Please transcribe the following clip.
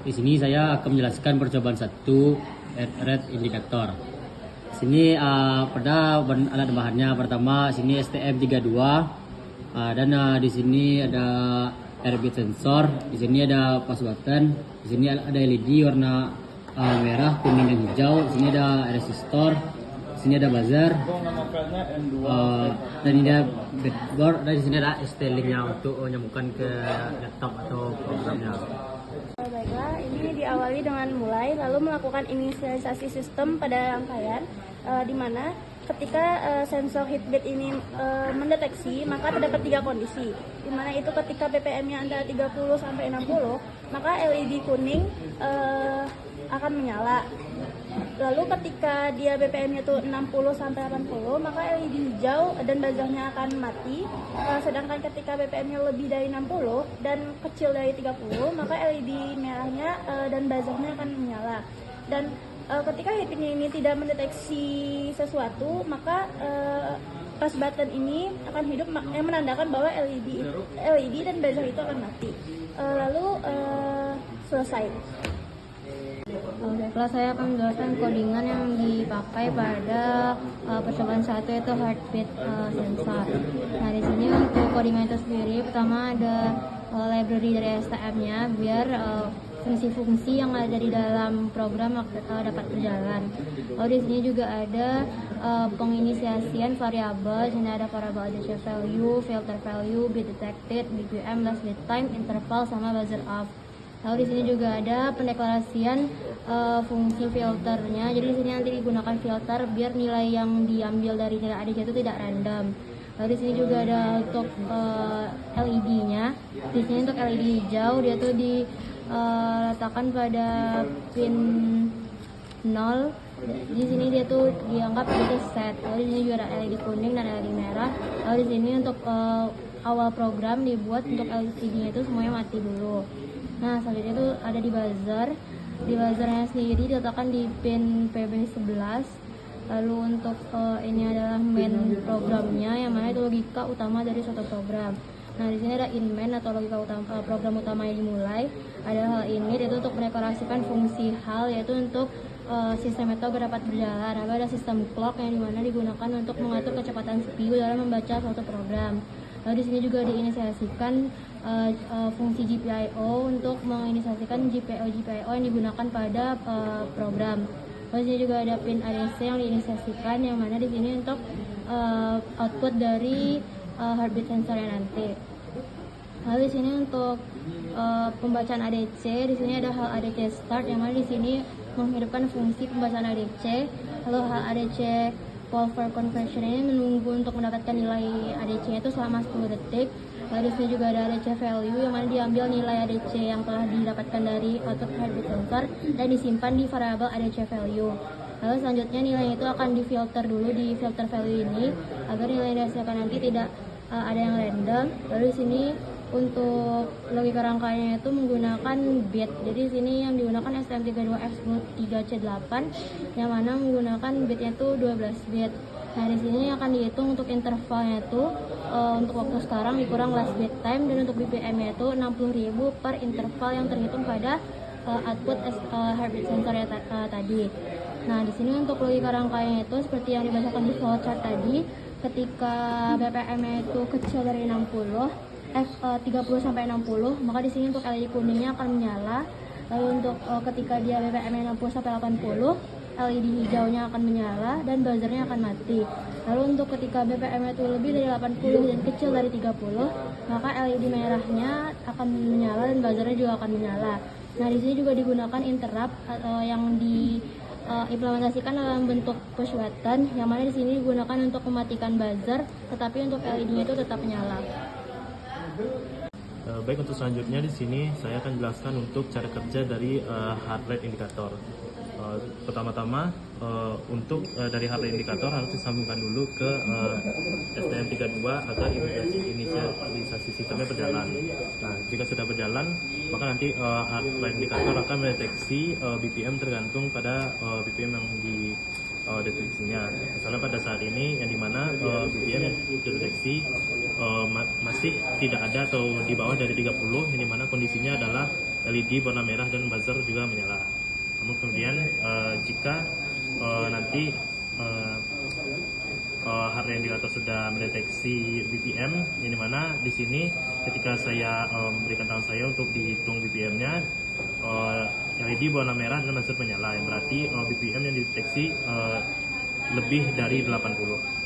Di sini saya akan menjelaskan percobaan satu heart rate indicator. Di sini pada alat bahannya pertama sini STM32 dan di sini ada heartbeat sensor, di sini ada pause button, di sini ada LED warna merah, kuning dan hijau, di sini ada resistor, di sini ada buzzer, dan ini ada breadboard, dan di sini ada ST-Link-nya untuk menyambungkan ke laptop atau programnya. Baiklah, ini diawali dengan mulai lalu melakukan inisialisasi sistem pada rangkaian di mana ketika sensor heartbeat ini mendeteksi, maka terdapat 3 kondisi, di mana itu ketika BPM-nya antara 30 sampai 60, maka LED kuning akan menyala. Lalu ketika dia BPM-nya itu 60 sampai 80, maka LED hijau dan buzzernya akan mati. Sedangkan ketika BPM-nya lebih dari 60 dan kecil dari 30, maka LED merahnya dan buzzernya akan menyala. Dan ketika heartbeat ini tidak mendeteksi sesuatu, maka pause button ini akan hidup, yang menandakan bahwa LED dan buzzer itu akan mati. Lalu selesai. Baiklah, saya akan menjelaskan codingan yang dipakai pada percobaan satu, yaitu heartbeat sensor. Nah, di sini untuk codingan itu sendiri, pertama ada library dari STM-nya biar fungsi-fungsi yang ada di dalam program dapat berjalan. Lalu di sini juga ada penginisiasian variabel. Di sini ada variabel ADC value, filter value, bit detected, BPM, last bit time, interval, sama buzzer off. Lalu di sini juga ada pendeklarasian fungsi filternya. Jadi di sini nanti digunakan filter biar nilai yang diambil dari nilai ADC itu tidak random. Lalu di sini juga ada untuk LED-nya. Di sini untuk LED hijau dia tuh diletakkan pada pin 0. Di sini dia tuh dianggap jadi set. Lalu di sini juga ada LED kuning dan LED merah. Lalu di sini untuk awal program dibuat untuk LCD-nya itu semuanya mati dulu. Nah, selanjutnya itu ada di buzzer. Di buzzernya sendiri diletakkan di pin PB11. Lalu untuk ini adalah main programnya, yang mana itu logika utama dari suatu program. Nah, di sini ada in main atau logika utama, program utama yang dimulai. Ada hal ini, yaitu untuk mendeklarasikan fungsi hal, yaitu untuk sistem itu dapat berjalan. Lalu ada sistem clock yang dimana digunakan untuk mengatur kecepatan CPU dalam membaca suatu program. Lalu di sini juga diinisiasikan fungsi GPIO untuk menginisiasikan GPIO yang digunakan pada program. Lalu di sini juga ada pin ADC yang diinisiasikan, yang mana di sini untuk output dari heartbeat sensornya nanti. Lalu di sini untuk pembacaan ADC, di sini ada hal ADC start, yang mana di sini menghidupkan fungsi pembacaan ADC. Lalu hal ADC call for conversion ini menunggu untuk mendapatkan nilai ADC itu selama 10 detik. Lalu di sini juga ada ADC value, yang mana diambil nilai ADC yang telah didapatkan dari output heartbeat sensor dan disimpan di variabel ADC value. Lalu selanjutnya nilai itu akan difilter dulu di filter value ini agar nilai yang dihasilkan nanti tidak ada yang random. Lalu di sini untuk logika rangkaiannya itu menggunakan bit. Jadi di sini yang digunakan STM32F3C8, yang mana menggunakan bitnya itu 12 bit. Nah, di sini akan dihitung untuk intervalnya itu untuk waktu sekarang dikurang last bit time, dan untuk BPM-nya itu 60.000 per interval yang terhitung pada output heartbeat sensornya tadi. Nah, di sini untuk logika rangkaiannya itu seperti yang dibacakan di flowchart tadi, ketika BPM-nya itu kecil dari 30 sampai 60, maka di sini untuk LED kuningnya akan menyala. Lalu untuk ketika dia BPM-nya 60 sampai 80, LED hijaunya akan menyala dan buzzernya akan mati. Lalu untuk ketika BPM-nya itu lebih dari 80 dan kecil dari 30, maka LED merahnya akan menyala dan buzzernya juga akan menyala. Nah, di sini juga digunakan interrupt yang diimplementasikan dalam bentuk push button, yang mana di sini digunakan untuk mematikan buzzer, tetapi untuk LED-nya itu tetap menyala. Baik, untuk selanjutnya di sini saya akan jelaskan untuk cara kerja dari heart rate indicator. Pertama-tama untuk dari heart rate indicator harus disambungkan dulu ke STM32 agar inisialisasi sistemnya berjalan. Nah, jika sudah berjalan, maka nanti heart rate indicator akan mendeteksi BPM tergantung pada BPM yang deteksinya. Misalnya pada saat ini yang dimana BPM yang dideteksi masih tidak ada atau di bawah dari 30, yang dimana kondisinya adalah LED warna merah dan buzzer juga menyala. Namun kemudian jika nanti heart rate indicator sudah mendeteksi BPM, yang dimana di sini ketika saya memberikan tangan saya untuk dihitung BPM-nya, LED warna merah dan buzzer menyala, yang berarti BPM yang dideteksi lebih dari 80.